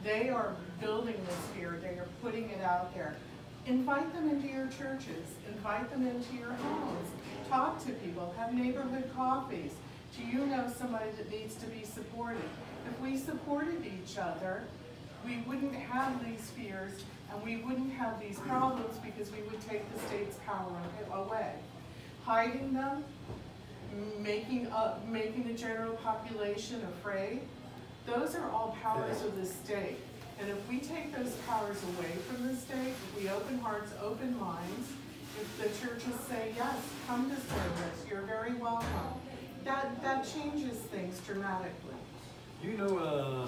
They are building this fear, they are putting it out there. Invite them into your churches, invite them into your homes, talk to people, have neighborhood coffees. Do you know somebody that needs to be supported? If we supported each other, we wouldn't have these fears and we wouldn't have these problems because we would take the state's power away. Hiding them, making the general population afraid, those are all powers of the state. And if we take those powers away from the state, if we open hearts, open minds, if the churches say, yes, come to service, you're very welcome, that changes things dramatically. You know,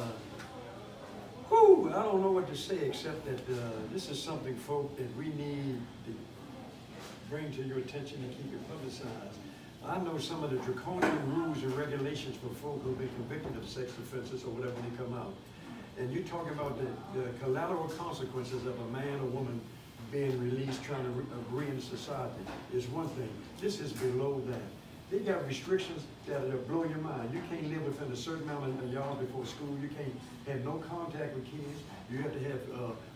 I don't know what to say except that this is something, folk, that we need to bring to your attention and keep it publicized. I know some of the draconian rules and regulations for folk who have been convicted of sex offenses or whatever they come out. And you're talking about the collateral consequences of a man or woman being released, trying to agree in society is one thing. This is below that. They got restrictions that'll blow your mind. You can't live within a certain amount of yards before school. You can't have no contact with kids. You have to have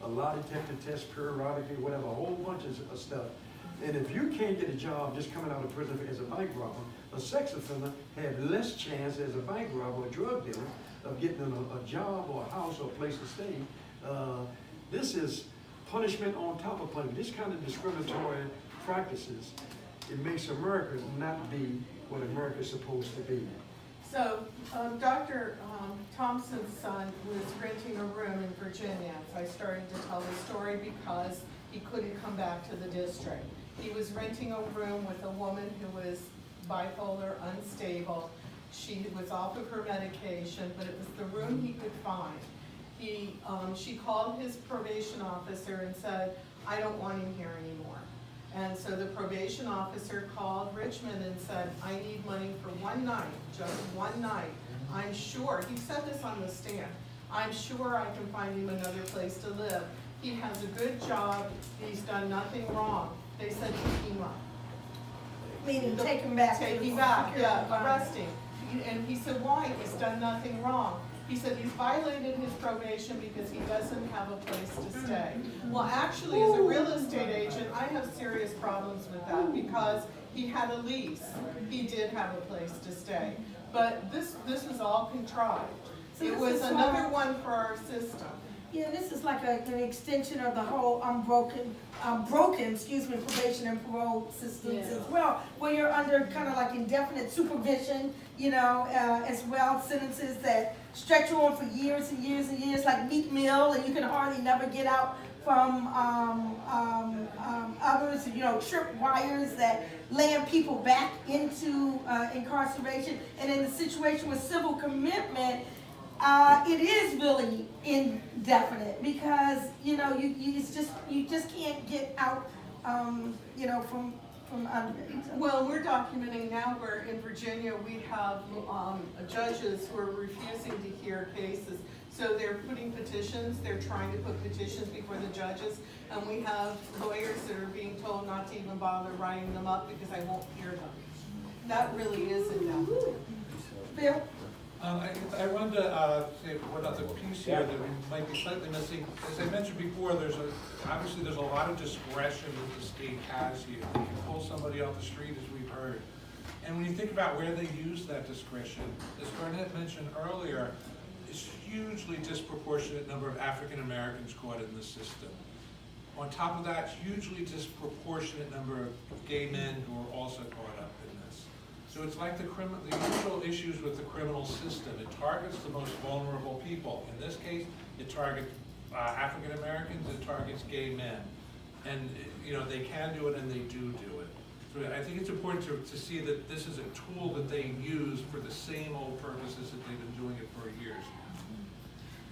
a lie detector test periodically, whatever, a whole bunch of stuff. And if you can't get a job just coming out of prison as a bank robber, a sex offender have less chance as a bank robber or drug dealer of getting a job or a house or a place to stay. This is punishment on top of punishment. This kind of discriminatory practices, it makes America not be what America's supposed to be. So Dr. Thompson's son was renting a room in Virginia. I started to tell the story because he couldn't come back to the district. He was renting a room with a woman who was bipolar, unstable. She was off of her medication, but it was the room he could find. She called his probation officer and said, I don't want him here anymore. And so the probation officer called Richmond and said, I need money for one night, just one night. I'm sure, he said this on the stand, I'm sure I can find him another place to live. He has a good job, he's done nothing wrong. They said, pick him up. Meaning take him back. Take him back, yeah, arrest him. And he said, why? He's done nothing wrong. He said he's violated his probation because he doesn't have a place to stay. Well, actually, as a real estate agent, I have serious problems with that because he had a lease. He did have a place to stay. But this was all contrived. So it was another one for our system. Yeah, this is like an extension of the whole broken probation and parole systems as well, where you're under kind of like indefinite supervision, you know, as well, sentences that stretch you on for years and years and years, like Meek Mill, and you can hardly never get out from others, you know, trip wires that land people back into incarceration. And in the situation with civil commitment, it is really indefinite because you know you just can't get out you know from under it. Well, we're documenting now where in Virginia we have judges who are refusing to hear cases. So they're putting petitions, they're trying to put petitions before the judges, and we have lawyers that are being told not to even bother writing them up because I won't hear them. That really is indefinite. Phil? I wanted to say one other piece here that we might be slightly missing. As I mentioned before, obviously there's a lot of discretion that the state has here. They can pull somebody off the street, as we've heard. And when you think about where they use that discretion, as Garnett mentioned earlier, it's hugely disproportionate number of African Americans caught in the system. On top of that, hugely disproportionate number of gay men who are also caught up in this. So it's like the usual issues with the criminal system. It targets the most vulnerable people. In this case, it targets African Americans, it targets gay men. And you know, they can do it and they do it. So I think it's important to see that this is a tool that they use for the same old purposes that they've been doing it for years.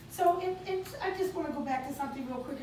So I just want to go back to something real quick.